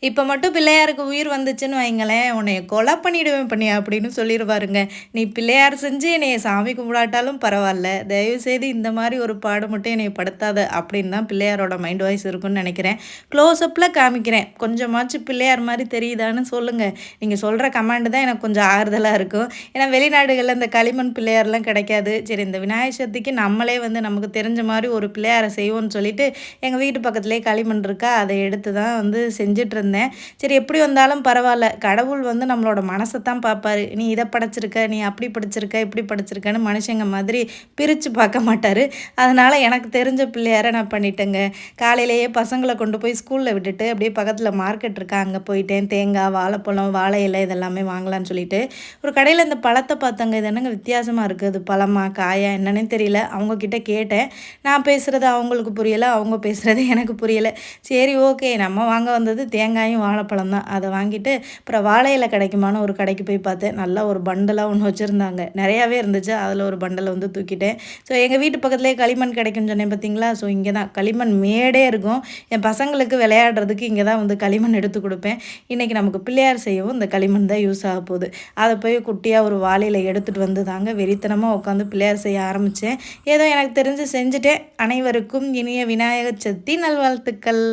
இப்ப மட்டும் பிள்ளையாருக்கு உயிர் வந்துச்சுன்னு வைங்களேன், "உன்னைய கொலை பண்ணிடுவேன் பண்ணியா" அப்படின்னு சொல்லிருவாருங்க. "நீ பிள்ளையார் செஞ்சு என்னைய சாமி கும்பிடாட்டாலும் பரவால்ல. தயவுசெய்து இந்த மாரி ஒரு பாடு மட்டும் என்னைய படுத்தாத" அப்படின்னு தான் பிள்ளையாரோட மைண்ட் வாய்ஸ் இருக்கும்னு நெனைக்கிறேன். க்ளோஸ்அப்ல காமிக்கிறேன். கொஞ்சமாச்சும் பிள்ளையார் மாரி தெரியுதான்னு சொல்லுங்க. நீங்க சொல்ற கமாண்ட் தான் எனக்கு கொஞ்சம் ஆறுதலா இருக்கும். ஏன்னா வெளிநாடுகள்ல இந்த களிமண் பிள்ளையார்லாம் கிடைக்காது. சரி இந்த விநாயகர் சதுர்த்திக்கு நம்மளே வந்து நமக்கு தெரிஞ்ச மாரி ஒரு பிள்ளையார செய்வோம்னு சொல்லிட்டு, எங்க வீட்டு பக்கத்திலேயே களிமண் இருக்கா, அத எடுத்து தான் வந்து செஞ்சுட்ருந்தேன். சரி எப்படி வந்தாலும் பரவால்ல. கடவுள் வந்து நம்மளோட மனச தான் பார்ப்பாரு. நீ இத படைச்சிருக்க, நீ அப்படி படைச்சிருக்க, இப்படி படைச்சிருக்கன்னு மனுஷங்க மாதிரி பிரிச்சு பார்க்க மாட்டாரு. அதனால எனக்கு தெரிஞ்ச பிள்ளையார நான் பண்ணிட்டேங்க. காலையிலேயே பசங்கள கொண்டு போய் ஸ்கூல்ல விட்டுட்டு, அப்படியே பக்கத்தில மார்க்கெட் இருக்கா, அங்க போயிட்டேன். தேங்காய், வாழைப்பழம், வாழை இலை இதெல்லாமே வாங்கலான்னு சொல்லிட்டு, ஒரு கடையில இந்த பழத்த பார்த்தேங்க. இது என்னங்க வித்தியாசமா இருக்கு. இது பழமா, காயா என்னன்னே தெரியல. அவங்க கிட்ட கேட்டேன். நான் பேசுறது அவங்களுக்கு புரியல. அவங்க பேசுறது எனக்கு புரியல. சரி ஓகே. நம்ம வாங்க வந்தது தேங்காயும், வாழைப்பழம் தான். அத வாங்கிட்டு, அப்புறம் வாழை இலை கிடைக்குமான்னு ஒரு கடைக்கு போய் பார்த்தேன். நல்லா ஒரு பண்டலா ஒண்ணு வச்சிருந்தாங்க. நெறையாவே இருந்துச்சு. அதில ஒரு பண்டல வந்து தூக்கிட்டேன். ஸோ எங்க வீட்டு பக்கத்திலேயே களிமண் கிடைக்கும்னு சொன்னேன் பார்த்தீங்களா? ஸோ இங்க தான் களிமண் மேடே இருக்கும். என் பசங்களுக்கு விளையாடுறதுக்கு இங்க தான் வந்து களிமண் எடுத்து குடுப்பேன். இன்னைக்கு நமக்கு பிள்ளையார் செய்யவும் இந்த களிமண் தான் யூஸ் ஆக போகுது. அத போய் குட்டியா ஒரு வாளியில எடுத்துட்டு வந்து தாங்க வெறித்தனமா உட்காந்து பிள்ளையார் செய்ய ஆரம்பிச்சேன். ஏதோ எனக்கு தெரிஞ்சு செஞ்சுட்டேன். அனைவருக்கும் இனிய விநாயகர் சதுர்த்தி நல்வாழ்த்துக்கள்.